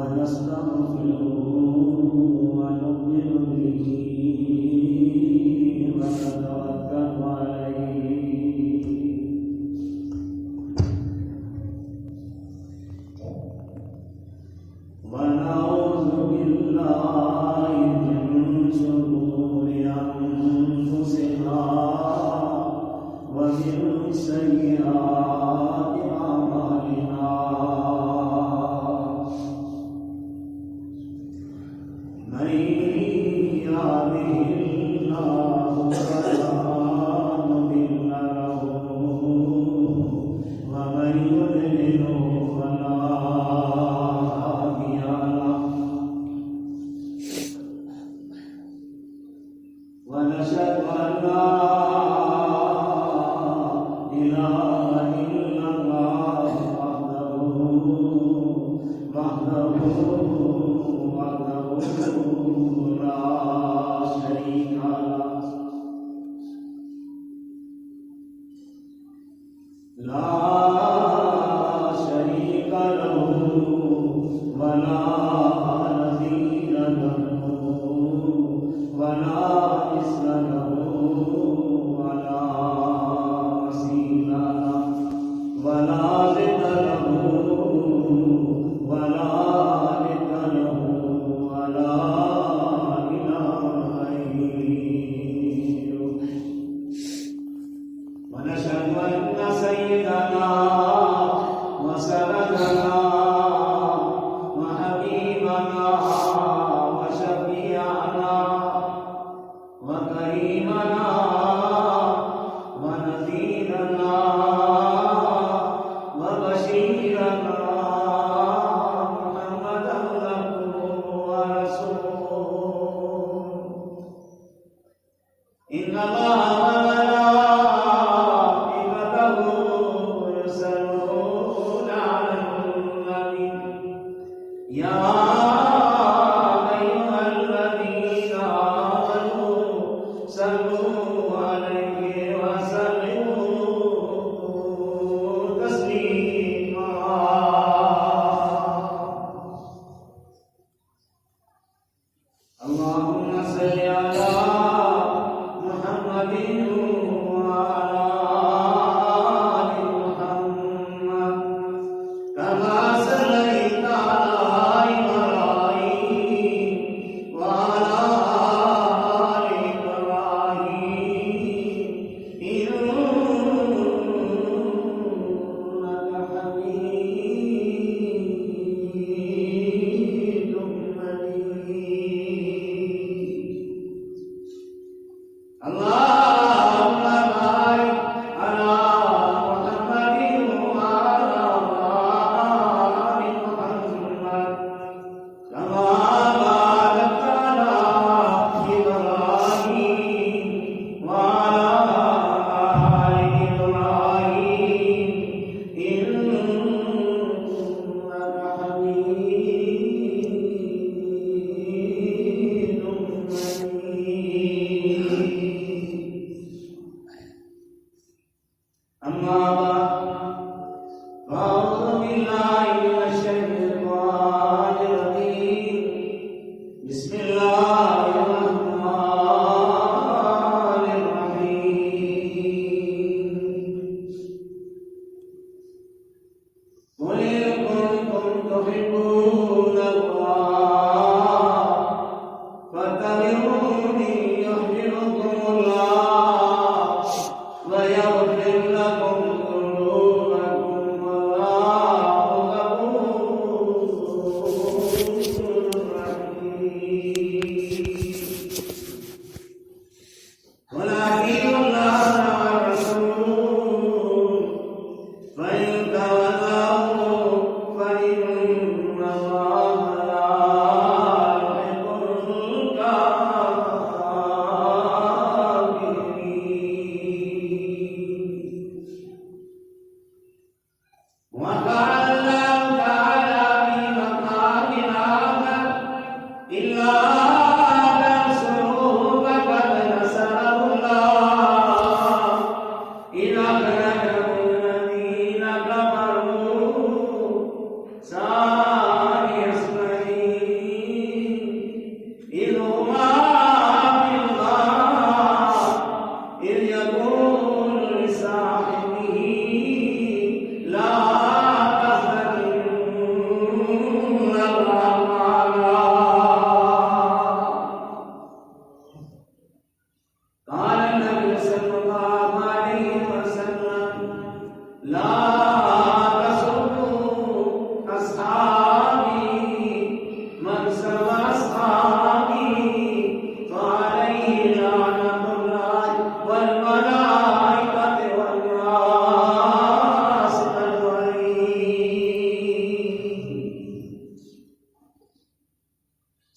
ونستغفره ونؤمن به ونتوكل عليه ونعوذ بالله من شرور أنفسنا ومن سيئات أعمالنا من يهده الله فلا مضل له ومن يضلل فلا هادي له ونشهد أن لا إله إلا الله وحده لا شريك له ولا نظير له ولا مثل له ولا مثيل له ولا ضد له ولا ند له ولا إله غيره ونشهد أن سيدنا وسندنا وحبيبنا وشفيعنا وكريمنا ونذيرنا وبشيرنا محمدا عبده ورسوله إن الله وملائكته يصلون على النبي يا أيها الذين آمنوا صلوا عليه وسلموا تسليما اللهم صل على محمد وعلى آل محمد كما صليت على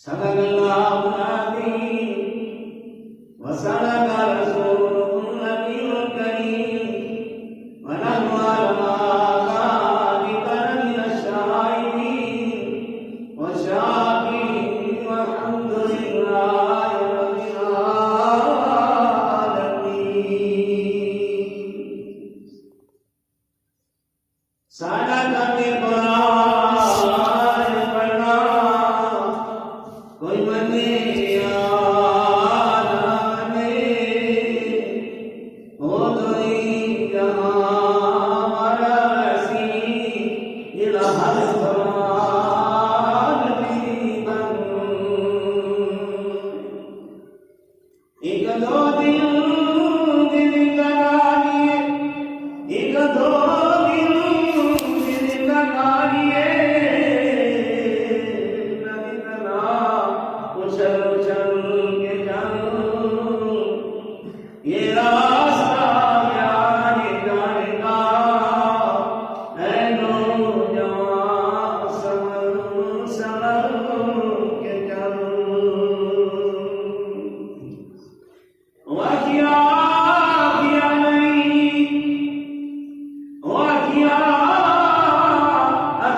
صدق اللہ العظیم وصدق رسول النبی الکریم ونحن على ذلك من الشاهدين والشاكرين والحمد لله رب العالمين. صدق قرآن پڑھنا کوئی منے یا نہ منے ہو دوئی جہاں ہمارا رسی الہ القرآن بھی بن. ایک دو دن دل لگائیے ایک دو دن دل لگائیے اچھل اچھل کے جان یہ راستہ جانے جانے کا اے نوجوان سمر سمر کے جان. واقعہ کیا نہیں واقعہ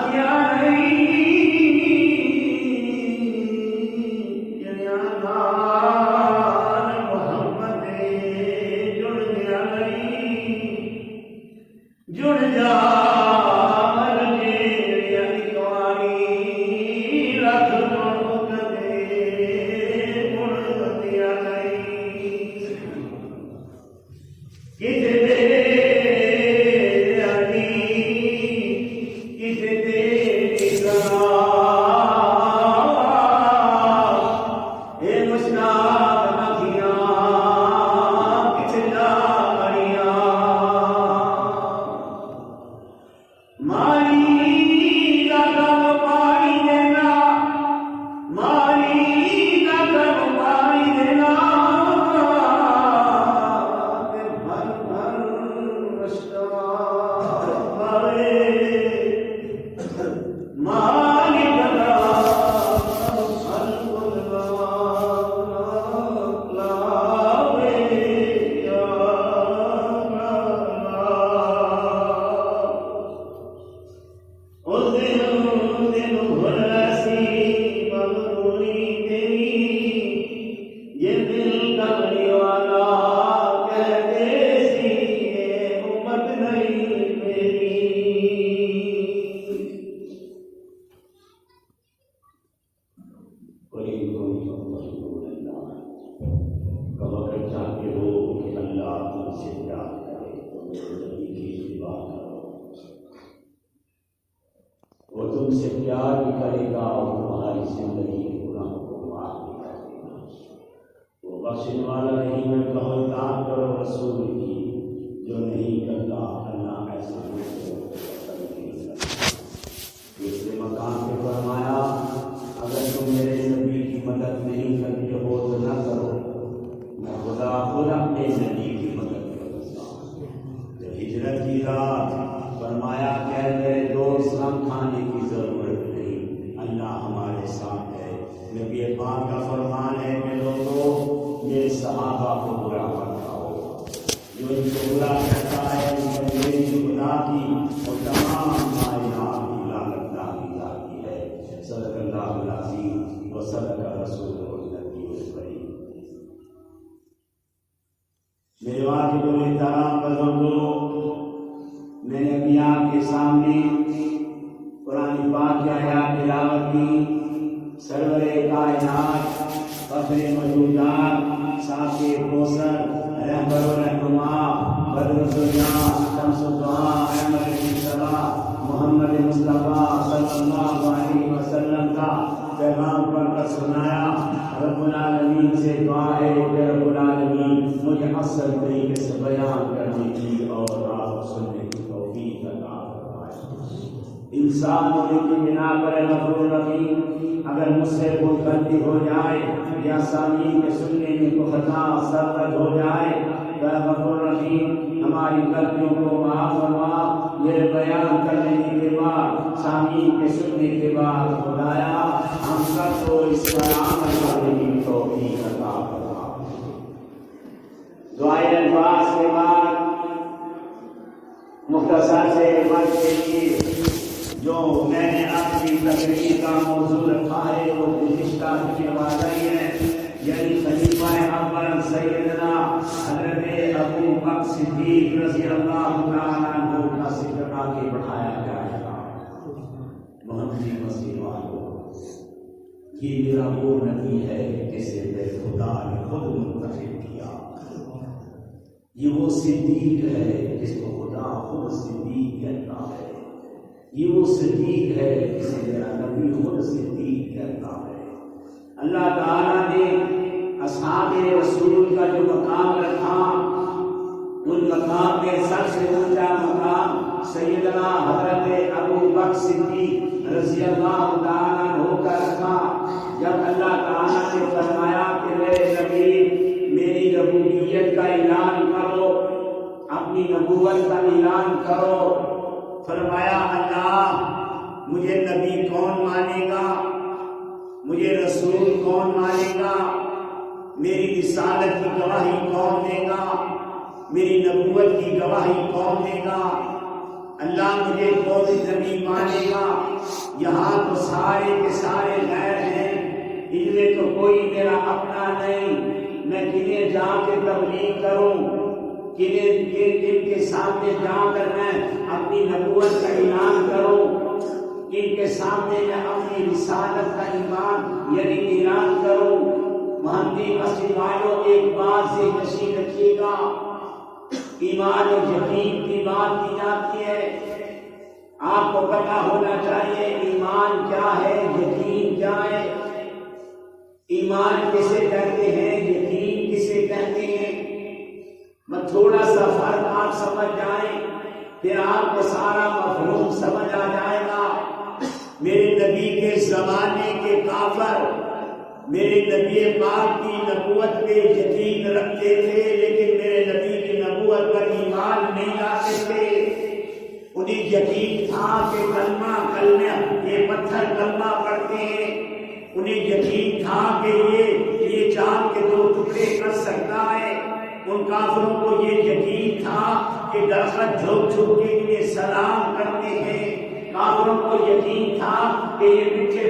کیا نہیں جڑ جا مر میری اکواری رکھ دو کدے مڑ دیا نہیں کتے دے آنی کتے دے نگاہ اے مشتاق نبیاں کتے جا کریاں ماری لگم پاری دینا ماری لگم پاری دینا بھر بھر رشتوار پارے ماری لگا چاہتے ہو کہ اللہ تم سے پیار کرے تو نبی کی اتباع کرو. وہ تم سے پیار بھی کرے گا اور تمہاری زندگی کے گناہوں کو معاف بھی کر دے گا. وہ بخشنے والا نہیں ہے. کہو اطاعت کرو رسول کی جو نہیں کرتا اللہ ایسا نہیں کرتا. دوسرے مقام پہ فرمایا اگر تم میرے نبی کی مدد نہیں کرتے ہو تو نہ کرو میں خدا خود اپنے نبی کی مدد کرتا ہوں. جب ہجرت کی رات فرمایا کہ میرے دوست غم کھانے کی ضرورت نہیں اللہ ہمارے ساتھ ہے. نبی پاک کا فرمان ہے کہ لوگوں میرے صحابہ کو برا مت کھاؤ. جو ان کو برا کرتا ہے ان پر میری خدا کی اور تمام کائنات کی لعنت نازل جاتی ہے. صدق اللہ العظیم و صدق رسول النبی الکریم. میرے واجب الاحترام بزرگوں میں نے ابھی آپ کے سامنے قرآن پاک کی آیات تلاوت کی. سرور کائنات فخر موجودات ساقی کوثر رہبر و رہنما بدر الدنیا شمس الدعا احمد مصطفیٰ محمد مصطفیٰ صلی اللہ علیہ وسلم کا پیغام پڑھ کر سنایا. رب العالمین سے دعا ہے کہ رب العالمین مجھے اصل طریقے سے بیان کرنے کی اور آپ سننے کی توفیق عطا فرمائے. انسان ہونے کی بنا پر غفور رحیم اگر مجھ سے کوئی غلطی ہو جائے یا سامعین کے سننے میں کوئی خطا سرزد ہو جائے تو غفور رحیم ہماری غلطیوں کو معاف فرما. میرے بیان کرنے کے بعد سامعین کے سننے کے بعد خدایا ہم سب کو اس پر عمل کرنے کی توفیق عطا فرما۔ دعائے الفاظ کے بعد مختصر سے وقت کے لیے جو میں نے اپنی تقریر کا موضوع رکھا ہے وہ گزشتہ کے واضح ہے، یعنی خلیفہ اول سیدنا حضرت ابو بکر صدیق رضی اللہ تعالیٰ عنہ کا ذکر آگے بڑھایا جائے گا۔ محمدی مسیح والوں، یہ میرا وہ نبی ہے جسے بے خدا نے خود منتخب کیا، یہ وہ صدیق ہے جس کو خدا خود صدیق کہتا ہے، یہ وہ صدیق ہے جسے میرا نبی خود صدیق کہتا ہے۔ اللہ تعالیٰ نے اصحاب رسول کا جو مقام رکھا، ان مقام میں سب سے اونچا مقام سیدنا حضرت ابو بکر صدیق رضی اللہ تعالیٰ عنہ کا رکھا۔ جب اللہ تعالیٰ نے فرمایا کہ میرے نبی میری ربوبیت کا اعلان کرو، اپنی نبوت کا اعلان کرو، فرمایا اللہ مجھے نبی کون مانے گا، مجھے رسول کون مانے گا، میری رسالت کی گواہی کون دے گا، میری نبوت کی گواہی کون دے گا، اللہ مجھے کون نبی مانے گا۔ یہاں تو سارے کے سارے غیر ہیں، ان میں تو کوئی میرا اپنا نہیں، میں کنہیں جا کے تبلیغ کروں، کن کے سامنے جا کر میں اپنی نبوت کا اعلان کروں، کن کے سامنے میں اپنی رسالت کا ایمان یعنی اعلان کروں۔ محمدی مسجد والوں، ایک بات سے نشین رکھیے گا، ایمان و یقین کی بات کی جاتی ہے، آپ کو پتہ ہونا چاہیے ایمان کیا ہے، یقین کیا ہے، ایمان کسے کہتے ہیں، یقین کسے کہتے ہیں۔ میں تھوڑا سا فرق آپ سمجھ جائیں پھر آپ کو سارا مفہوم سمجھ آ جائے گا۔ میرے نبی کے زمانے کے کافر میرے نبی پاک کی نبوت پہ یقین رکھتے تھے، لیکن میرے نبی کی نبوت پر ایمان نہیں لاتے تھے۔ انہیں یقین تھا کہ کلمہ یہ پتھر کلمہ پڑھتے ہیں، انہیں یقین تھا کہ یہ چاند کے دو ٹکڑے کر سکتا ہے۔ ان کافروں کو یہ یقین تھا کہ درخت جھک جھک کے انہیں سلام کرتے ہیں۔ کافروں کو یقین تھا کہ یہ میٹھے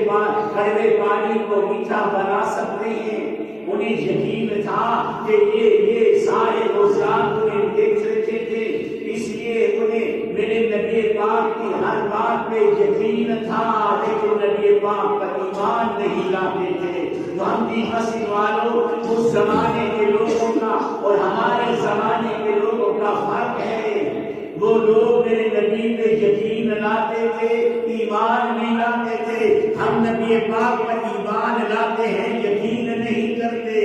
کڑوے پانی کو میٹھا بنا سکتے ہیں۔ انہیں یقین تھا کہ یہ سارے روزات انہیں دیکھ رہے تھے، اس لیے انہیں میرے نبی پاک کی ہر بات پہ یقین تھا، لیکن نبی پاک پر ایمان نہیں لاتے تھے۔ محمدی مسجد والوں، اس زمانے کے لوگوں کا اور ہمارے زمانے کے لوگوں کا فرق ہے۔ وہ لوگ میرے نبی پہ یقین لاتے تھے، ایمان نہیں لاتے تھے۔ ہم نبی پاک پر ایمان لاتے ہیں، یقین نہیں کرتے۔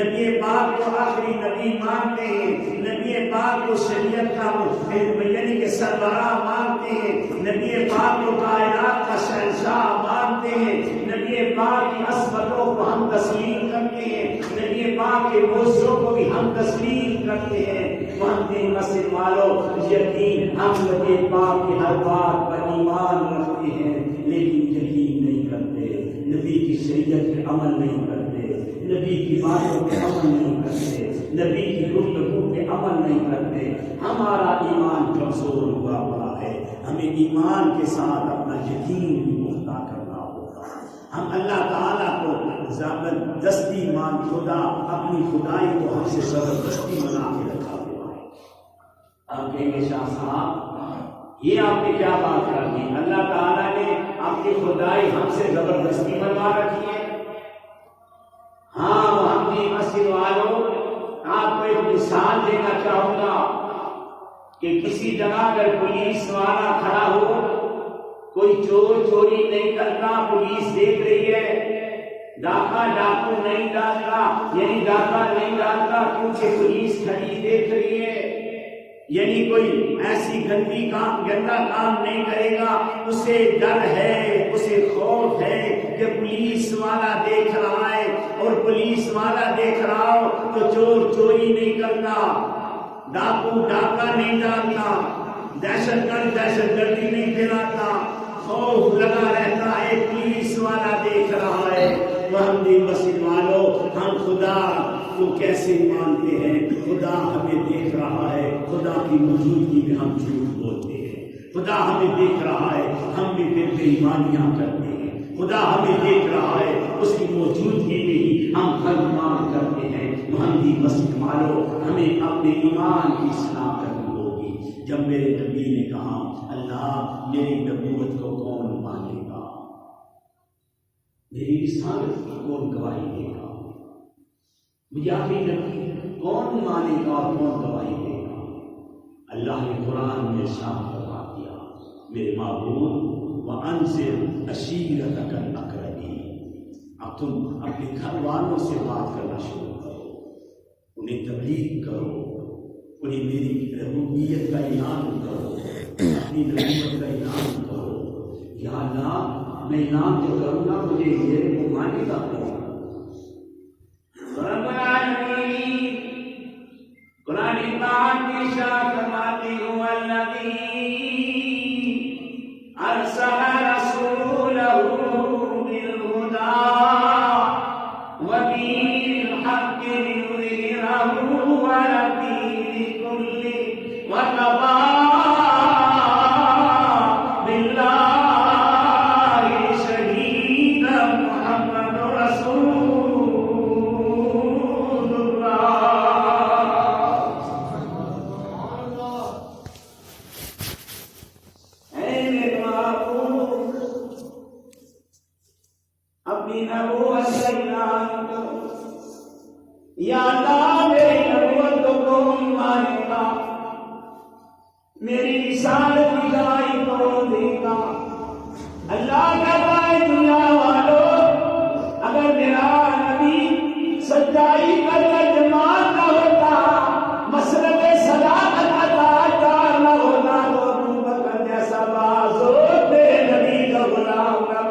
نبی پاک کو آخری نبی مانتے ہیں، نبی پاک کو شریعت کا یعنی کہ سربراہ مانتے ہیں، نبی پاک کو کائنات کا شہنشاہ مانتے ہیں، نبی پاک کی عصمتوں کو ہم تسلیم کرتے ہیں، نبی پاک کے معجزوں کو بھی ہم تسلیم کرتے ہیں۔ محمدی مسجد والوں، یقین ہم نبی پاک کی ہر بات پر ایمان رکھتے ہیں، لیکن یقین نہیں کرتے، نبی کی شریعت پہ عمل نہیں کرتے، نبی کی باتوں پہ عمل نہیں کرتے، نبی کی گفتگو پہ عمل نہیں کرتے۔ ہمارا ایمان کمزور ہوا پڑا ہے، ہمیں ایمان کے ساتھ اپنا یقین بھی پختہ کرنا ہوگا۔ ہم اللہ تعالیٰ کو زبردستی خدا اپنی خدائی کو ہم سے زبردستی بنا کے رکھا ہوا ہے۔ آپ کہیں گے شاہ صاحب یہ آپ نے کیا بات کر دی، اللہ تعالیٰ نے اپنی خدائی ہم سے زبردستی بنوا رکھی ہے۔ ہاں محمدی مسجد والوں، آپ کو ایک مثال دینا چاہوں گا کہ کسی جگہ اگر پولیس والا کھڑا ہو، کوئی چور چوری نہیں کرتا، پولیس دیکھ رہی ہے، ڈاکہ ڈاکو نہیں ڈالتا، یعنی ڈاکہ نہیں ڈالتا کیونکہ پولیس کھڑی دیکھ رہی ہے، یعنی کوئی ایسی گندا کام نہیں کرے گا، اسے ڈر ہے، اسے خوف ہے کہ پولیس والا دیکھ رہا ہے، اور پولیس والا دیکھ رہا ہو تو چور چوری نہیں کرتا، ڈاکو ڈاکہ نہیں ڈالتا، دہشت گرد دہشت گردی نہیں پھیلاتا، خوف لگا رہتا ہے، پولیس والا دیکھ رہا ہے۔ خدا کو کیسے مانتے ہیں؟ خدا ہمیں دیکھ رہا ہے، خدا کی موجودگی میں ہم جھوٹ بولتے ہیں، خدا ہمیں دیکھ رہا ہے ہم بھی پھر بے ایمانیاں کرتے ہیں، خدا ہمیں دیکھ رہا ہے اس کی موجودگی میں ہی ہم غلط کام کرتے ہیں۔ محمدی مسجد والو، ہمیں اپنے ایمان کی اصلاح کرنی ہوگی۔ جب میرے نبی نے کہا اللہ میری نبوت کو کون مانے گا، میری رسالت کی کون گواہی دے گا، مجھے اپنی نبی کون مانے گا اور کون گواہی دے گا؟ اللہ نے قرآن میں ارشاد فرما دیا میرے معبود وَأَنذِرْ عَشِيرَتَكَ الْأَقْرَبِينَ، اب تم اپنے گھر والوں سے بات کرنا شروع کرو، انہیں تبلیغ کرو، انہیں میری ربوبیت کا اعلان کرو، اپنی نبوت کا اعلان کرو۔ یا اللہ میں اعلان تو کروں گا، مجھے میرے کو مانے گا کون؟ قرآن پاک کی شان فرماتی ہوں الذی ارسل رسولہ بالہدی ودین الحق لیظہرہ علی الدین کلہ وکفی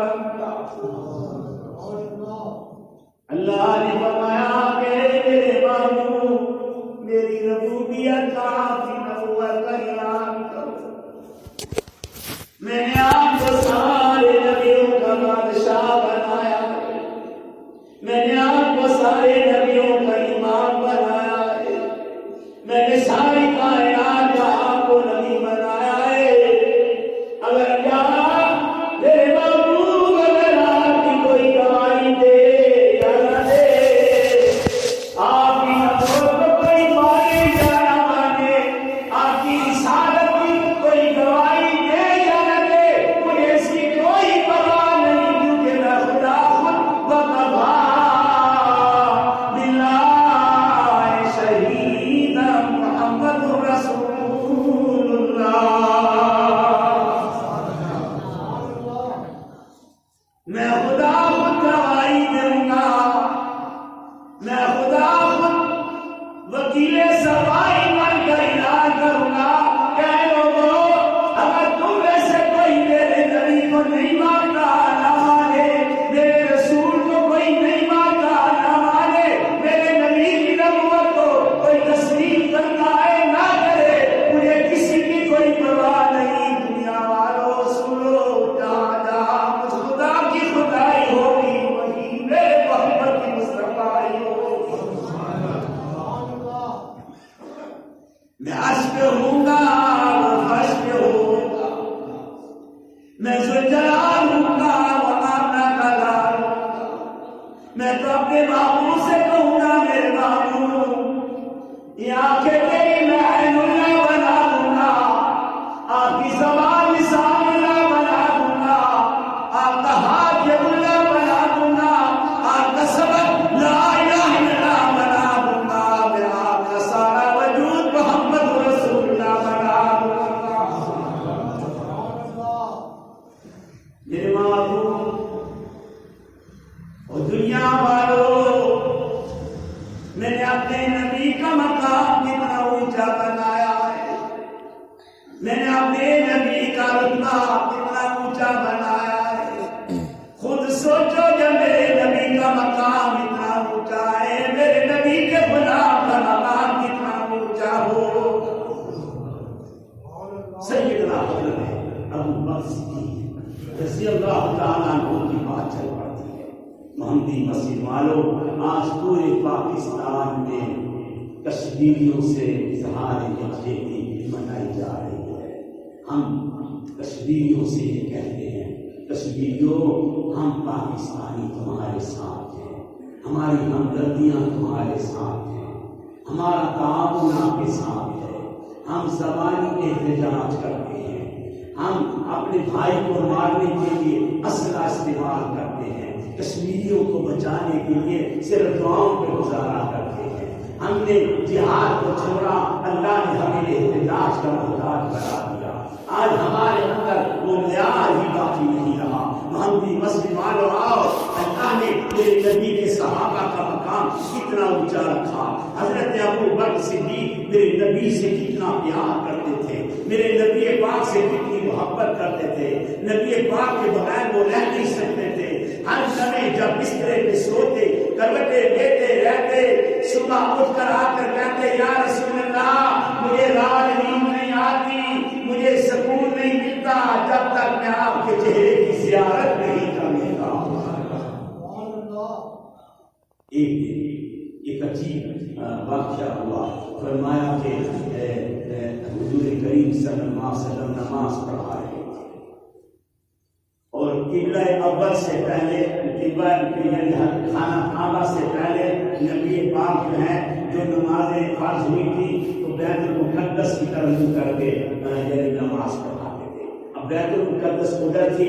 دنیا والوں، میں نے اپنے نبی کا مقام کتنا محمدی مسجد والوں، آج پورے پاکستان میں کشمیریوں سے اظہار یکجہتی منائی جا رہی ہے۔ ہم کشمیریوں سے یہ کہتے ہیں، کشمیریوں ہم پاکستانی تمہارے ساتھ ہیں، ہماری ہمدردیاں تمہارے ساتھ ہیں، ہمارا تعاون آپ کے ساتھ ہے، ہم زبانی احتجاج کرتے ہیں، ہم اپنے بھائی کو مارنے کے لیے اسلحہ استعمال کرتے ہیں، کشمیریوں کو بچانے کے لیے صرف دعاؤں پہ گزارا کرتے ہیں۔ ہم نے جہاد کو چھوڑا، اللہ نے ہمیں احتجاج کا محتاج بنا دیا۔ آج ہمارے اندر وہ معیار ہی باقی نہیں رہا۔ محمدی مسجد والوں آؤ، اللہ نے میرے نبی کے صحابہ کا مقام کتنا اونچا رکھا۔ حضرت ابو بکر صدیق میرے نبی سے کتنا پیار کرتے تھے، میرے نبی پاک سے کتنی محبت کرتے تھے، نبی پاک کے بغیر وہ رہ نہیں سکتے تھے۔ ہر سمے جب بسترے پہ سوتے، کروٹیں لیتے رہتے، صبح اٹھ کر آ کر کہتے یا رسول اللہ مجھے رات نیند نہیں آتی، مجھے سکون نہیں ملتا جب تک میں آپ کے چہرے کی زیارت نہیں کر لیتا۔ ایک عجیب واقعہ ہوا، فرمایا کہ حضور کریم صلی اللہ علیہ وسلم نماز پڑھا رہے تھے اور قبلہ اول سے پہلے خانہ کعبہ سے پہلے نبی پاک جو ہے جو نمازیں فرض ہوئی تھی تو بیت المقدس کی طرف منہ کر کے یعنی نماز پڑھاتے تھے۔ اب بیت المقدس ادھر تھی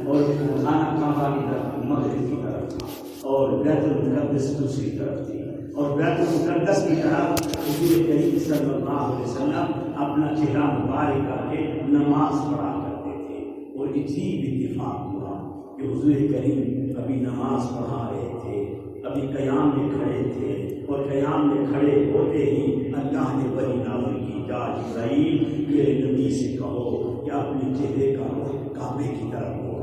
اور خانہ کعبہ کی طرف مغرب کی طرف تھا اور بیت المقدس دوسری طرف تھی، اور بیت المقدس کی طرف حضور کریم صلی اللہ علیہ وسلم اپنا چہرہ مبارک کر کے نماز پڑھا کرتے تھے۔ اور عجیب اتفاق ہوا کہ حضور کریم کبھی نماز پڑھا رہے تھے، کبھی قیام میں کھڑے تھے، اور قیام میں کھڑے ہوتے ہی اللہ نے وحی نازل کی، جا جبرائیل میرے نبی سے کہو کہ اپنے چہرے کا کعبے کی طرف ہو۔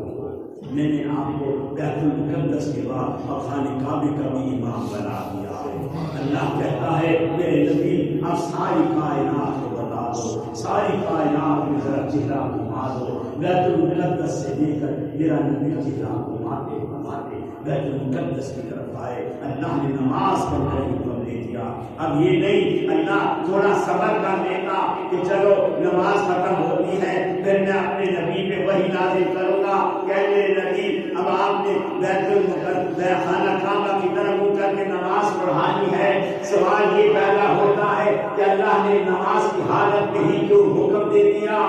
میں نے آپ کو بیت المقدس کے بعد خانہ کعبے کا بھی امام بنا دیا ہے۔ اللہ کہتا ہے میرے نبی آپ ساری کائنات کو بتا دو، ساری کائنات میں ذرا چہرہ گھما دو۔ بیت المقدس سے لے کر میرا نبی چہرہ گھماتے گھماتے بیت المقدس کی طرف آئے، اللہ نے نماز پڑھ کر حکم دے دیا۔ اب یہ نہیں اللہ تھوڑا صبر کر لیتا کہ چلو نماز ختم ہوتی ہے پھر میں اپنے نبی پہ وحی نازل کروں گا، کہ میرے نبی اب آپ نے بیت المقدس خانہ کعبہ کی طرف منہ کر کے نماز پڑھانی ہے۔ سوال یہ پیدا ہوتا ہے کہ اللہ نے نماز کی حالت میں ہی کیوں حکم دے دیا،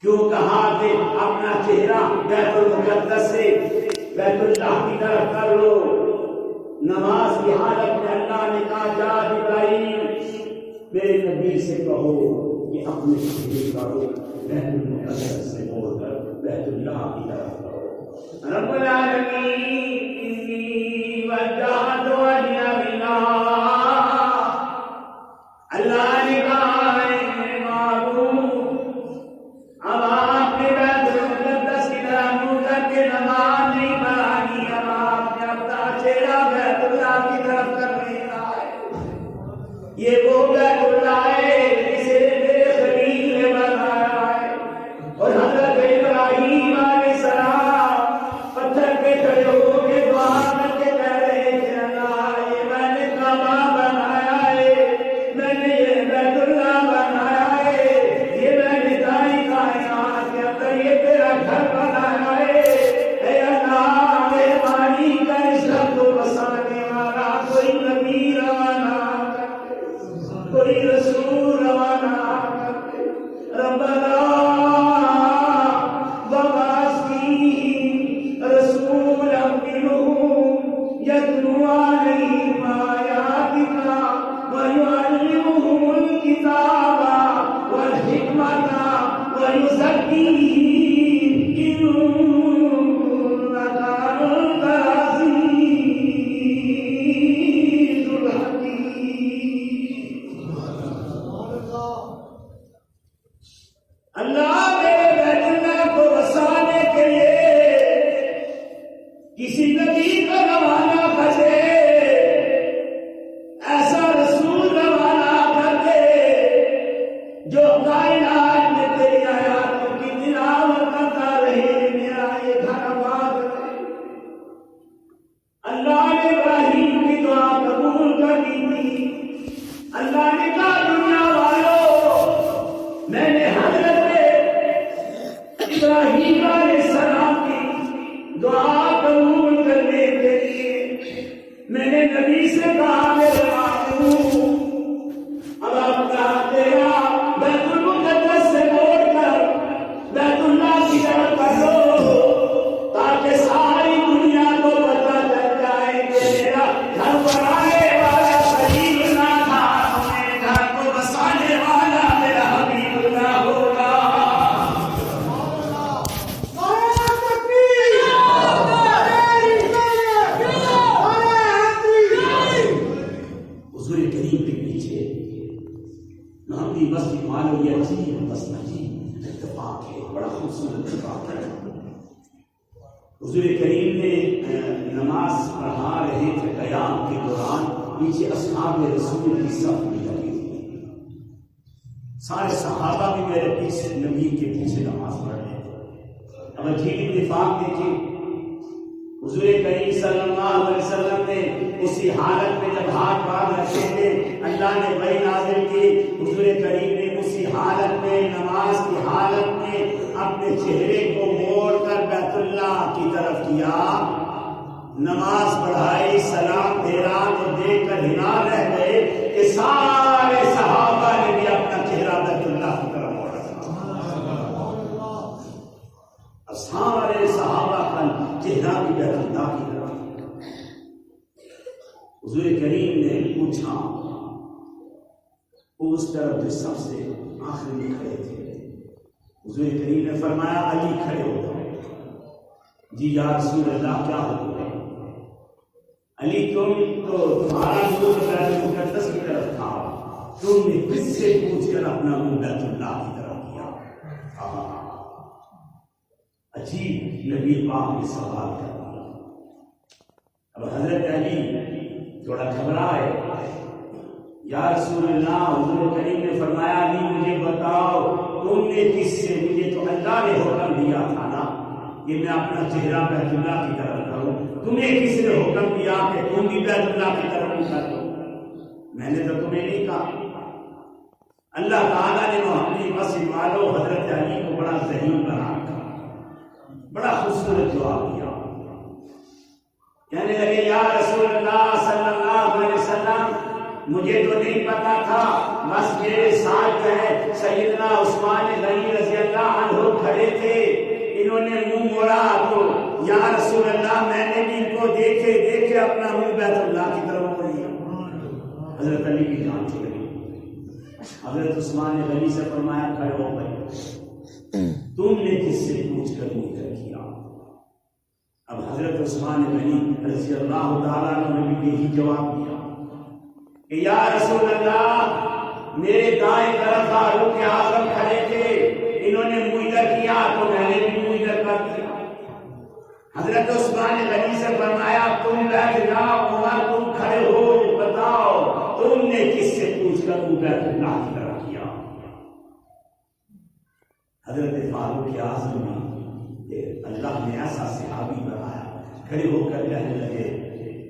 کیوں کہا کہ اپنا چہرہ بیت المقدس سے بیت اللہ کی طرف کر لو۔ نماز کی حالت میں اللہ نے کہا جا جبرائیل میرے نبی سے کہو کہ اپنے چہرے کرو بیت المقدس سے بول کر بیت اللہ کی طرف کرو۔ رب العالمین انی وجہت وجہی للہ، اللہ نے کہا ہے معبود اب آپ نے بیت المقدس کی طرف منہ کر کے نماز نہیں پڑھانی، اب آپ نے اپنا چہرہ بیت اللہ کی طرف کر دینا ہے۔ یہ وہ بیت اللہ ہے جسے میرے خلیل نے بنایا ہے، اور حضرت ابراہیم علیہ السلام پتھر پہ کھڑے ہو کے دعا کر کے کہہ رہے تھے اللہ یہ میں نے کعبہ بنایا ہے، میں نے یہ بیت اللہ بنایا ہے، یہ میں نے دائیں کائنات کے اندر یہ تیرا گھر بنایا ہے، اے اللہ مہربانی کر اس گھر کو بسانے والا کوئی نبی روانہ کر دے، کوئی رسول روانہ کر دے۔ ربنا وابعث فیہم رسولا منہم یتلو علیہم آیاتک ویعلمہم الکتاب والحکمۃ ویزکیہم انک انت العزیز الحکیم۔ اللہ میرے بیت اللہ کو بسانے کے لیے کسی نبی کا روانہ کر دے، ایسا رسول روانہ کر دے جو کائنات میں تیری آیاتوں کی تلاوت کرتا رہے، میرا یہ گھر آباد رہے۔ بنی تھی، اللہ نے کہا دنیا والوں میں نے حضرت ابراہیم علیہ السلام کی دعا قبول کرنے کے لیے میں نے نبی سے کہا میرے معبود اب اپنا تیرا بیت المقدس سے موڑ کر بیت اللہ کی طرف کر لو تاکہ ساری دنیا کو پتہ چل جائے کہ میرا گھر بنانے والا خلیل نہ تھا، میرے گھر کو بسانے والا میرا حبیب اللہ ہوگا۔ حضور کریم کے پیچھے نامی مسجد معلوم یہ عجیب بس عجیب اتفاق ہے، بڑا خوبصورت اتفاق ہے۔ حضور کریم نے نماز پڑھا رہے تھے، قیام کے دوران پیچھے اصحاب رسول کی صف بھی لگی ہوئی، سارے صحابہ بھی میرے پیچھے نبی کے پیچھے نماز پڑھ رہے تھے۔ اب عجیب اتفاق دیکھیں، حضور کریم صلی اللہ علیہ وسلم نے اسی حالت میں جب ہاتھ باندھ رکھے تھے اللہ نے وحی نازل کی، حضور کریم نے اسی حالت میں نماز کی حالت میں اپنے چہرے کو موڑ کر بیت اللہ کی طرف کیا، نماز پڑھائی، سلام پھیرا تو دیکھ کر ہنا رہ گئے کہ سارے صحابہ نے بھی اپنا چہرہ بیت اللہ کی طرف موڑا، سارے صحابہ کا چہرہ بھی بیت اللہ کی طرف۔ حضور کریم نے پوچھا، اس طرف جو سب سے آخر میں کھڑے تھے، حضور کریم نے فرمایا علی کھڑے ہو جاؤ۔ جی یا رسول اللہ کیا حکم ہے؟ علی تم تو تمہارا منہ بیت المقدس کی طرف تھا، تم نے کس سے پوچھ کر اپنا منہ بیت اللہ کی طرف کیا؟ عجیب نبی پاک نے سوال کر دیا۔ اب حضرت علی تھوڑا گھبرائے، یا رسول اللہ، حضور کریم نے فرمایا علی مجھے بتاؤ تم نے کس سے، مجھے تو اللہ نے حکم دیا تھا نا کہ میں اپنا چہرہ بیت اللہ کی طرف کروں، تمہیں کس نے حکم دیا کہ تم بھی بیت اللہ کی طرف کر دو؟ میں نے تو تمہیں نہیں کہا۔ اللہ تعالیٰ نے اپنی مسجد والوں حضرت علی کو بڑا ذہین بنا رکھا، بڑا خوبصورت جواب دیا، کہنے لگے یا رسول اللہ صلی اللہ علیہ وسلم مجھے تو نہیں پتا تھا، بس میرے ساتھ جو ہے سیدنا عثمان غنی رضی اللہ عنہ کھڑے تھے، انہوں نے منہ موڑا تو یا رسول اللہ میں نے بھی ان کو دیکھے اپنا منہ بیت اللہ کی طرف موڑ لیا۔ حضرت علی کی جان چھوڑ گئی۔ حضرت عثمان غنی سے فرمایا کھڑے ہو بھائی، تم نے کس سے پوچھ کر منہ کیا؟ اب حضرت عثمان غنی رضی اللہ تعالیٰ نے بھی یہی جواب دیا کہ یا رسول اللہ میرے دائیں طرف فاروق اعظم کھڑے تھے، انہوں نے منہ ادھر کیا تو میں نے بھی منہ ادھر کر دیا۔ حضرت عثمان غنی سے فرمایا تم بیٹھ جاؤ، عمر تم کھڑے ہو، بتاؤ تم نے کس سے پوچھ کر منہ بیت اللہ کی طرف کیا؟ حضرت فاروق اعظم نے اللہ نے ایسا صحابی بنایا، کھڑے ہو کر کہنے لگے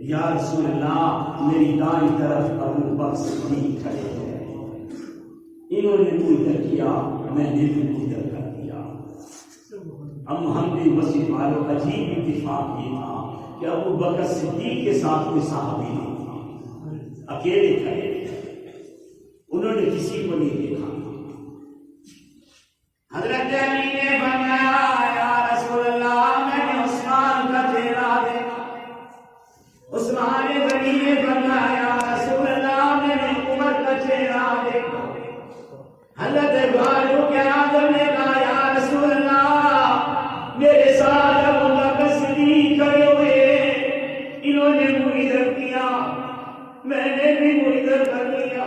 یا رسول اللہ میری دائیں طرف ابو بکر صدیق کھڑے ہیں، انہوں نے منہ ادھر کیا میں نے بھی منہ ادھر کر دیا۔ ہم نے مسجد والوں عجیب اتفاق یہ تھا کہ ابو بکر صدیق کے ساتھ کوئی صحابی نہیں تھا، اکیلے کھڑے تھے، انہوں نے کسی کو نہیں دیکھا۔ حضرت علی نے فرمایا یا رسول اللہ میں نے عثمان کا چہرہ دیکھا، عثمان غنی نے فرمایا یا رسول اللہ میں نے عمر کا چہرہ دیکھا۔ حضرت فاروق اعظم نے کہا یا رسول اللہ میرے ساتھ ابو بکر صدیق کھڑے ہوئے، انہوں نے منہ ادھر کیا میں نے بھی منہ ادھر کر دیا۔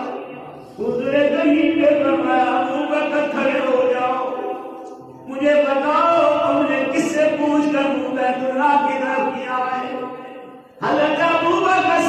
حضور کریم نے فرمایا ابو بکر کھڑے ہو جاؤ، مجھے بتاؤ تم نے کس سے پوچھ کر منہ بیت اللہ کی طرف کیا ہے؟ حضرت ابو بکر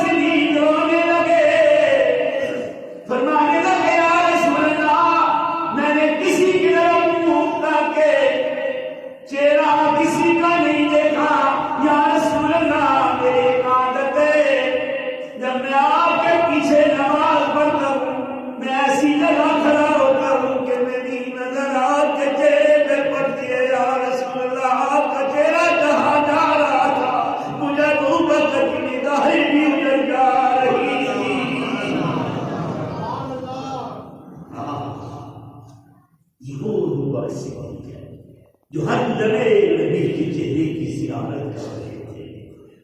مقدم نبی کے چہرے کی زیارت کر رہے تھے۔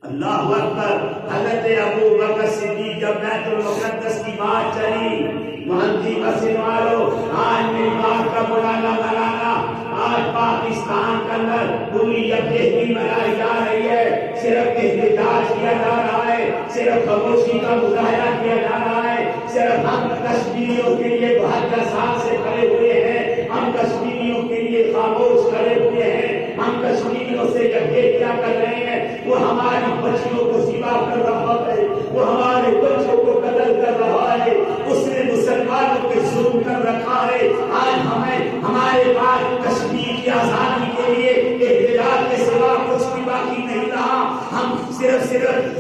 اللہ اکبر۔ حضرت ابو بکر صدیق جب بیت المقدس کی بات چلی، مہندی مسجد والوں، آج میری بات کا بلانا بنانا، آج پاکستان کے اندر پوری یکجہتی منائی جا رہی ہے، صرف احتجاج کیا جا رہا ہے، صرف خاموشی کا مظاہرہ کیا جا رہا ہے، صرف ہم کشمیریوں کے لیے 72 سال سے کھڑے ہوئے ہیں، ہم کشمیریوں کے لیے خاموش کھڑے ہوئے ہیں، ہم کشمیریوں سے یکجہتیاں کر رہے ہیں۔ وہ ہماری بچیوں کو ذبح کر رہا ہے، وہ ہمارے بچوں کو قتل کر رہا ہے، اس نے مسلمانوں پہ ظلم کر رکھا ہے۔ آج ہمارے پاس کشمیر کی آزادی کے لیے احتجاج کے سوا کچھ بھی باقی نہیں رہا۔ ہم صرف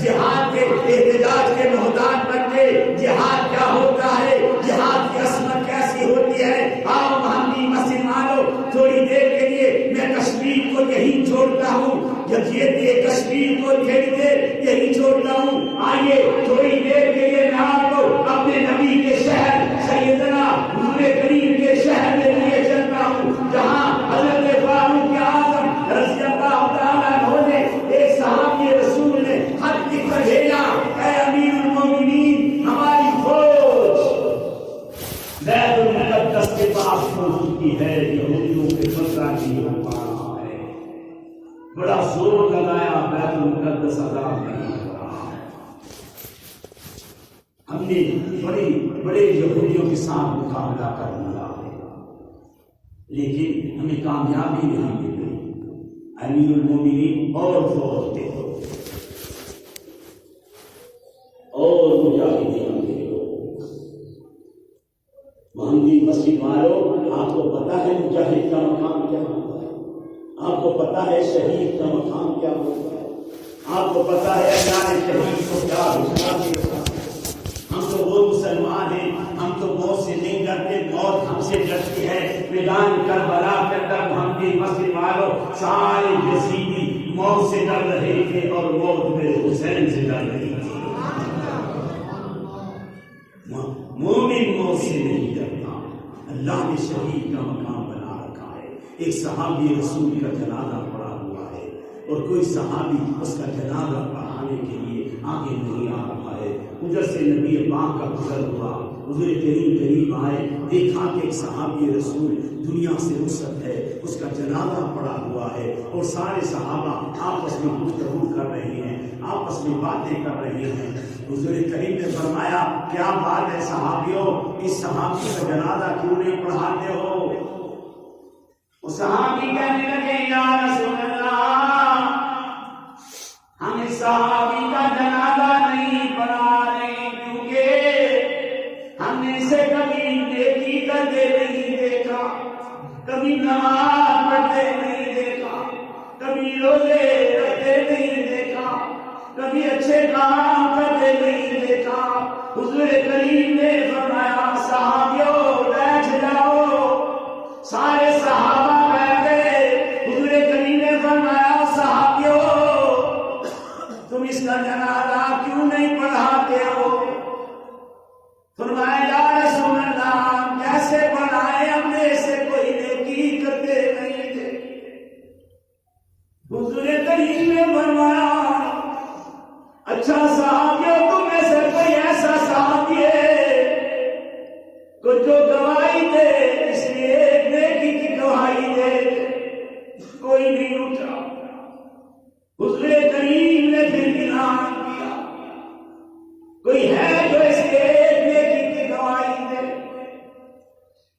جہاد کے احتجاج کے محتاج بن گئے۔ جہاد کیا ہوتا ہے، جہاد کی عصمت کیسی ہوتی ہے؟ آؤ ہم مسلمانوں، تھوڑی دیر کے لیے میں کشمیر کو یہی چھوڑتا ہوں، کشمیر کو یہی چھوڑتا ہوں۔ آئیے تھوڑی دیر کے لیے میں آپ کو اپنے نبی کے شہر سیدنا حضور کریم کے شہر میں لیے چلتا ہوں، جہاں حضرت فاروق اعظم رضی اللہ تعالیٰ عنہ نے ایک صحابی رسول نے خط لکھ کر بھیجا، اے امیر المومنین، ہماری فوج بیت المقدس کے پاس پہنچ چکی ہے، یہودیوں کے خطرہ کی ہو پا رہا ہے۔ بڑا زور لگایا، بیت المقدس آزاد نہیں ہو رہا۔ ہم نے بڑے یہودیوں کے ساتھ مقابلہ کر لیا ہے، لیکن ہمیں کامیابی نہیں مل رہی۔ امیر المومنین اور فوج دیکھو اور مجاہدین دیکھو۔ مہندی مسجد والوں، آپ کو پتا ہے مجاہد کا مقام کیا ہوتا ہے؟ آپ کو پتا ہے شہید کا مقام کیا ہوتا ہے؟ آپ کو پتا ہے اللہ نے شہید کو کیا بشارت دیا؟ ہم تو وہ مسلمان ہیں، ہم تو موت سے نہیں ڈرتے، موت ہم سے ڈرتی ہے۔ میدان کربلا کے اندر مہندی مسجد والوں سارے یزیدی موت سے ڈر رہے تھے، اور موت میں حسین سے ڈر رہی تھی۔ مومن موت سے نہیں ڈرتا۔ اللہ نے شہید کا مقام بنا رکھا ہے۔ ایک صحابی رسول کا جنازہ پڑا ہوا ہے، اور کوئی صحابی اس کا جنازہ پڑھانے کے لیے آگے نہیں آ رہا ہے۔ ادھر سے نبی پاک کا گزر ہوا، حضور کریم قریب آئے، دیکھا کہ ایک صحابی رسول دنیا سے رخصت ہے، اس کا جنازہ پڑا ہوا ہے، اور سارے صحابہ آپس میں گفتگو کر رہے ہیں، آپس میں باتیں کر رہے ہیں۔ حضور کریم نے فرمایا، کیا بات ہے صحابیوں، اس صحابی کا جنازہ کیوں نہیں پڑھاتے ہو؟ وہ صحابی کہنے لگے، یا رسول اللہ، ہم اس صحابی کا جنازہ نہیں پڑھا رہے، کیونکہ ہم نے اسے کبھی نیکی کرتے نہیں دیکھا، کبھی نماز پڑھتے نہیں دیکھا، کبھی روزے رکھتے نہیں دیکھا، کبھی اچھے کام کرتے نہیں دیکھا۔ حضور کریم نے فرمایا، صحابیوں بیٹھ جاؤ۔ سارے صحابہ بیٹھ گئے۔ حضور کریم نے فرمایا، صحابیوں تم اس کا جنازہ کیوں نہیں پڑھاتے ہو؟ فرمایا، یا رسول اللہ، کیسے پڑھائیں، ہم نے اسے کوئی نیکی کرتے نہیں تھے۔ حضور کریم نے فرمایا، اچھا صحابیوں، تم میں سے کوئی ایسا صحابی ہے جو گواہی دے، اس لیے ایک نیکی کی گواہی دے؟ کوئی نہیں اٹھا۔ حضور کریم نے پھر اعلان کیا، کوئی ہے جو اس لیے ایک نیکی کی گواہی دے؟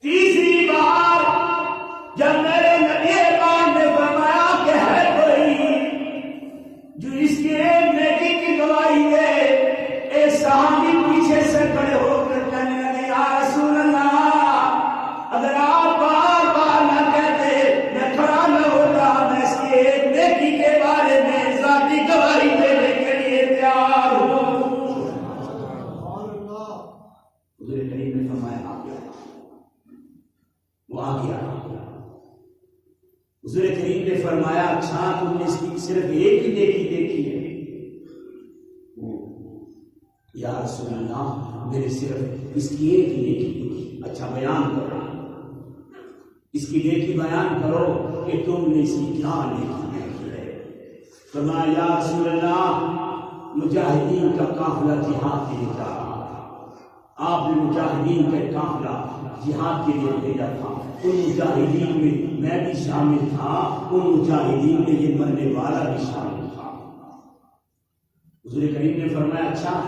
تیسری بار جب میرے نبی پاک نے فرمایا کہ ہے کوئی جو اس کی ایک نیکی کی گواہی دے، ایک صحابی پیچھے سے کھڑے ہو کر کہنے لگے، یا رسول اللہ، اگر آپ بار بار نہ کہتے، میں کھڑا نہ ہوتا، میں اس کی ایک نیکی کے بارے میں ذاتی گواہی دینے کے لیے تیار ہوں۔ حضور کریم نے فرمایا، آ گیا، وہ آ گیا۔ حضور کریم نے فرمایا، اچھا تم نے اس کی صرف ایک ہی نیکی دیکھی ہے؟ یا رسول اللہ، میں نے صرف اس کی ایک ہی نیکی دیکھی۔ اچھا بیان کرو، اس کی نیکی بیان کرو کہ تم نے اس کی کیا نیکی کی ہے۔ فرمایا یا رسول اللہ مجاہدین کا قافلہ جہاد کے لیے جا رہا تھا، آپ نے مجاہدین کا قافلہ جہاد کے لیے بھیجا تھا، ان مجاہدین میں بھی شامل تھا، ان مجاہدین میں یہ مرنے والا بھی شامل تھا۔ حضور کریم نے فرمایا اچھا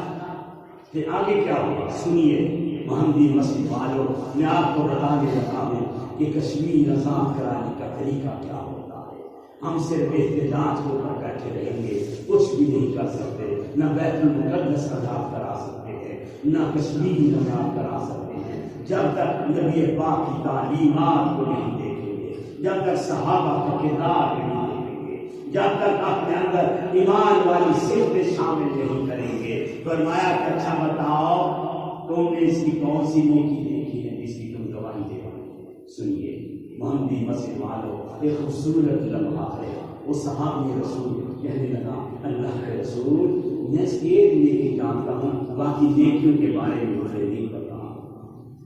کہ آگے کیا ہوگا؟ سنیے محمدی مسجد والوں، میں آپ کو بتانے لگا ہوں کہ کشمیر آزاد کرانے کا طریقہ کیا ہوتا ہے۔ ہم صرف احتجاج کو کر بیٹھے رہیں گے، کچھ بھی نہیں کر سکتے، نہ بیت المقدس آزاد کرا سکتے ہیں، نہ کشمیر آزاد کرا سکتے ہیں، جب تک نبی پاک کی تعلیمات کو نہیں دیکھیں گے، جب تک صحابہ کا کردار نہیں دیکھیں گے، جب تک اپنے اندر ایمان والی صفت شامل نہیں کریں گے۔ فرمایا کہ اچھا بتاؤ تم نے اس کی کون سی نیکی دیکھی ہے جس کی تم گواہی دے رہے ہو؟ سنیے محمدی مسجد والوں، ایک خوبصورت لمحہ ہے۔ وہ صحابی رسول کہنے لگا اللہ کے رسول میں ایک نیکی جانتا ہوں، باقی نیکیوں کے بارے میں مجھے نہیں پتا۔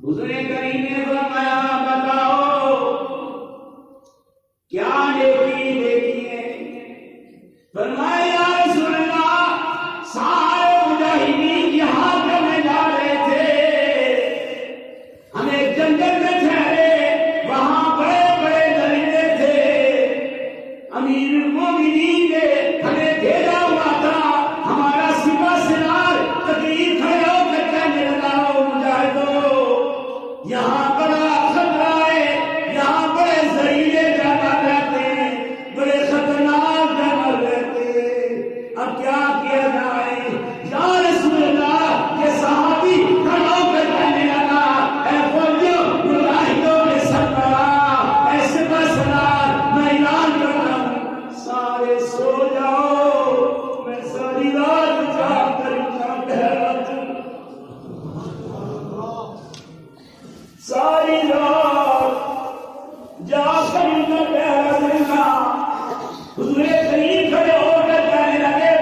حضور کریم نے فرمایا بتاؤ کیا نیکی دیکھی ہے؟ فرمایا یا رسول اللہ سارے مجاہدین جہاد کرنے جا رہے تھے، ہم ایک جنگل میں ٹھہرے، وہاں بڑے بڑے درندے تھے، امیر المومنین نے ہمیں بھیجا ہوا تھا، ہمارا سپہ سالار تقریر کھڑے ہو کر کہنے لگا مجاہدوں یہاں بڑا خطرہ ہے، یہاں بڑے زہریلے جانور رہتے ہیں، بڑے خطرناک جانور رہتے ہیں، اب کیا کیا جائے؟ یا رسول اللہ یہ صحابی کھڑا ہو کر کہنے لگا اے فوجیوں مجاہدوں نے سربراہ اے سپہ سالار میں اعلان کر رہا ہوں سارے سو جاؤ، میں ساری رات جاگ کر ٹھہرا ہوں، ساری رات جا کر میں ٹھہرا دوں گا۔ حضور کریم کھڑے ہو کر کہنے لگے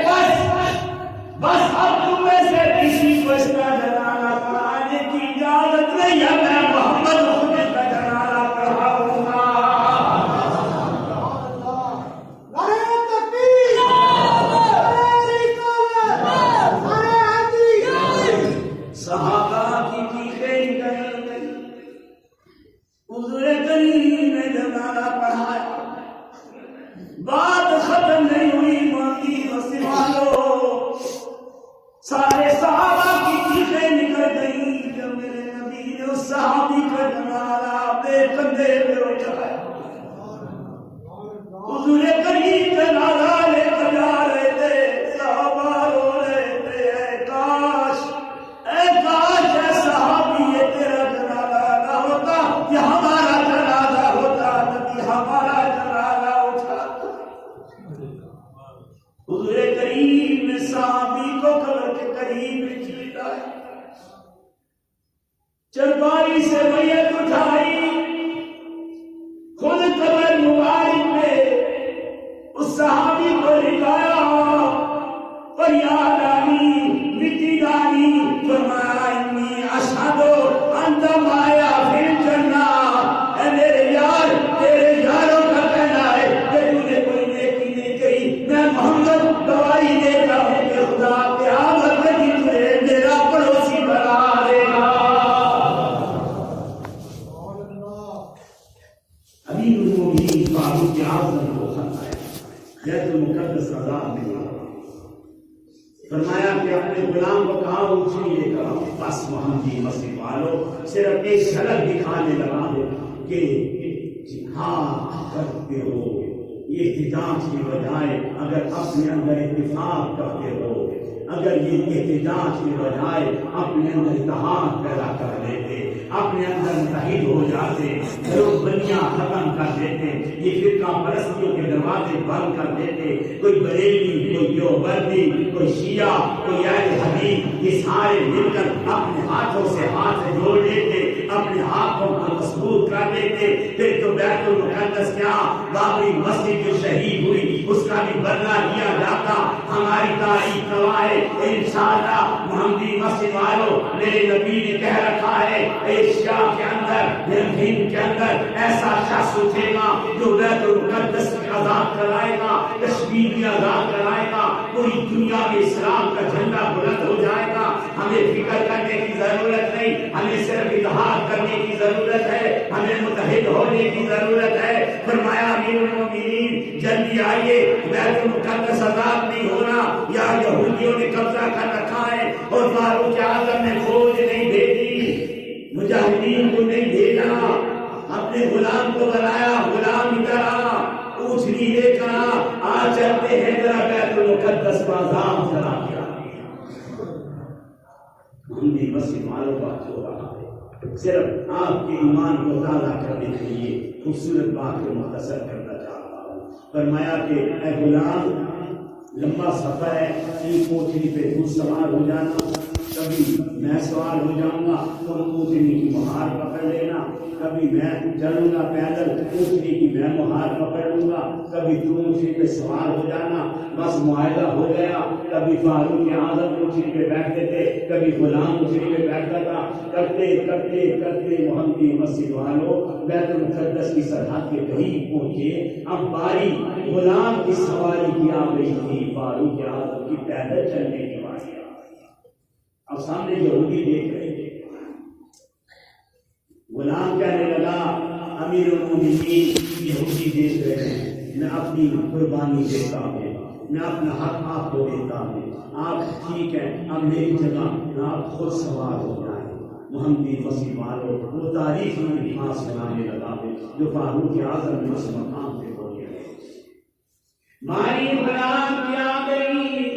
بس اب تم میں سے کسی کو اس کا جنازہ کرانے کی اجازت نہیں ہے، میں محمد خود اس کا جنازہ کراؤں گا۔ صحابہ کی چیخیں نکل گئی، حضور کریم نے جنازہ پڑھایا، بات ختم نہیں ہوئی محمدی مسجد والوں، سارے صحابہ کی چیخیں نکل گئی جب میرے نبی نے اس صحابی کا جنازہ اپنے کندھے پہ اٹھایا۔ حضور کریم جنازہ لے کر جا رہے تھے، صحابہ رو رہے تھے اے کاش اے صحابی یہ تیرا جنازہ نہ ہوتا، یہ ہمارا جنازہ ہوتا، نبی ہمارا جنازہ اٹھاتا۔ حضور کریم نے صحابی کو قبر کے قریب لٹایا، چرپائی سے میت اٹھائی، خود قبر مبارک میں اس صحابی کو لٹایا، فریاد آئی مٹی ڈالی، فرمایا انی اشہد انت مایا فی الجنہ، اے میرے یار تیرے یاروں کا کہنا ہے کہ تو نے کوئی نیکی نہیں کی، میں محمد گواہی دیتا ہوں کہ خدا قیامت میں بھی تجھے میرا پڑوسی بنا دے گا۔ امیر المومنین فاروق اعظم کو خط آیا، بیت المقدس آزاد نہیں ہوا، فرمایا کہ اپنے غلام کو کہا اونچی لے کر آؤ، بس محمدی مسجد والوں صرف ایک جھلک دکھانے لگا ہے کہ جہاد کرتے ہو یہ احتجاج کی بجائے اگر اپنے اندر اتفاق کرتے ہو، اگر یہ احتجاج کی بجائے اپنے اندر اتحاد پیدا کر لیتے، اپنے اندر متحد ہو جاتے، لوگ بنیاں ختم کر دیتے، یہ فرقہ پرستیوں کے دروازے بند کر دیتے، کوئی بریلوی، کوئی دیوبندی، کوئی شیعہ، کوئی اہل حدیث، یہ سارے مل کر اپنے ہاتھوں سے ہاتھ جوڑ لیتے، اپنے ہاتھوں کو مضبوط کر لیتے، پھر تو بیت المقدس کیا بابری مسجد جو شہید ہوئی اس کا بھی بدلہ لیا جاتا، ہم ہماری تاریخ گواہ ہے انشاءاللہ محمدی مسجد والوں میرے نبی نے کہہ رکھا ہے ایشیا کے اندر ہند کے اندر ایسا شخص اٹھے گا جو بیت المقدس میں آزاد کرائے گا کشمیر میں آزاد کرائے گا پوری دنیا میں اسلام کا جھنڈا بلند ہو جائے گا ہمیں فکر کرنے کی ضرورت نہیں ہمیں صرف اتحاد کرنے کی ضرورت ہے ہمیں متحد ہونے کی ضرورت ہے فرمایا امیر المومنین جلدی آئیے بیت المقدس آزاد نہیں ہونا یا یہودیوں نے قبضہ کر رکھا ہے اور فاروق اعظم نے فوج نہیں بھیجی مجاہدین کو نہیں بھیجا اپنے غلام کو بنایا غلام کی طرح اونچنی لے کر آ چلتے ہیں ذرا بیت المقدس کو آزاد کرا دیا ہمیں مسجد والوں کا ہو رہا ہے صرف آپ کے ایمان کو تازہ کرنے کے لیے خوبصورت بات کو مختصر کرنا چاہتا ہوں فرمایا کہ اے غلام لمبا سفر ہے ایک کوٹھی پہ تو سوار ہو جانا کبھی میں سوار ہو جاؤں گا تم اونٹنی کی مہار پکڑ لینا کبھی میں چلوں گا پیدل اونٹنی کی میں مہار پکڑ لوں گا کبھی تم اونٹنی پہ سوار ہو جانا بس معاہدہ ہو گیا کبھی فاروق اعظم اونٹنی پہ بیٹھتے تھے کبھی غلام اونٹنی پہ بیٹھتا تھا کرتے کرتے کرتے محمدی مسجد والوں بیت المقدس کی سرحد کے قریب پہنچے اب باری غلام کی سواری کی آ گئی تھی فاروق اعظم کی پیدل چلنے کی باری اب سامنے یہودی دیکھ رہے تھے غلام کہنے لگا امیر المومنین یہودی دیکھ رہے ہیں میں اپنی قربانی دیتا ہوں میں اپنا حق آپ کو دیتا ہوں آپ ٹھیک ہے اب میری جگہ آپ خود سوار ہو جائیں محمدی مسجد والوں وہ تاریخ میں خاص بنانے لگا ہے جو فاروق اعظم نے اس مقام پہ بولے ماری غلام کی آ گئی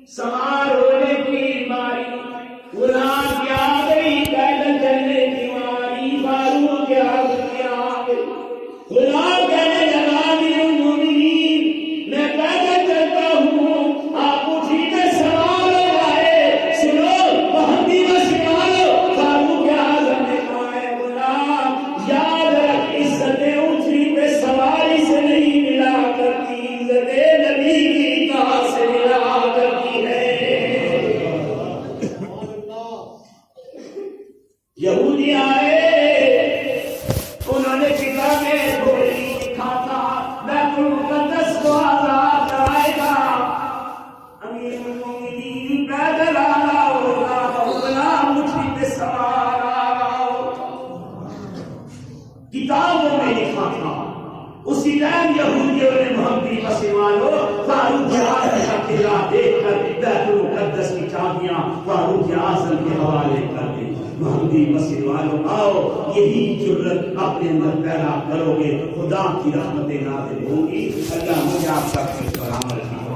سوار ہونے کی باری غلام کی آ گئی پیدل چلنے کی باری فاروق اعظم کی آ گئی غلام کہنے لگا امیر المومنین میں پیدل چلتا ہوں آپ اٹھی پہ سوار ہو جائے سنو محمدی مسجد والوں فاروق اعظم نے کہا ہے غلام یاد رکھ عزت اٹھی پہ سواری سے نہیں ملا کرتی عزت نبی کی اطاعت سے ملا کرتی ہے یہودی آئے انہوں نے کتابیں بولی لکھا تھا بیت المقدس کو آزاد کرائے گا امیر المومنین پیدل آ رہا ہوگا غلام مٹھی پہ سوار آ رہا ہوگا کتابوں میں لکھا تھا اسی ٹائم یہودیوں نے محمدی مسجد والوں فاروق اعظم کا قلعہ دیکھ کر بیت المقدس کی چابیاں فاروق اعظم کے حوالے کر دی محمدی مسجد والوں آؤ یہی جرت اپنے اندر پیدا کرو گے خدا کی رحمتیں نازل ہوں گی اللہ مجھے آپ سب پر عمل کی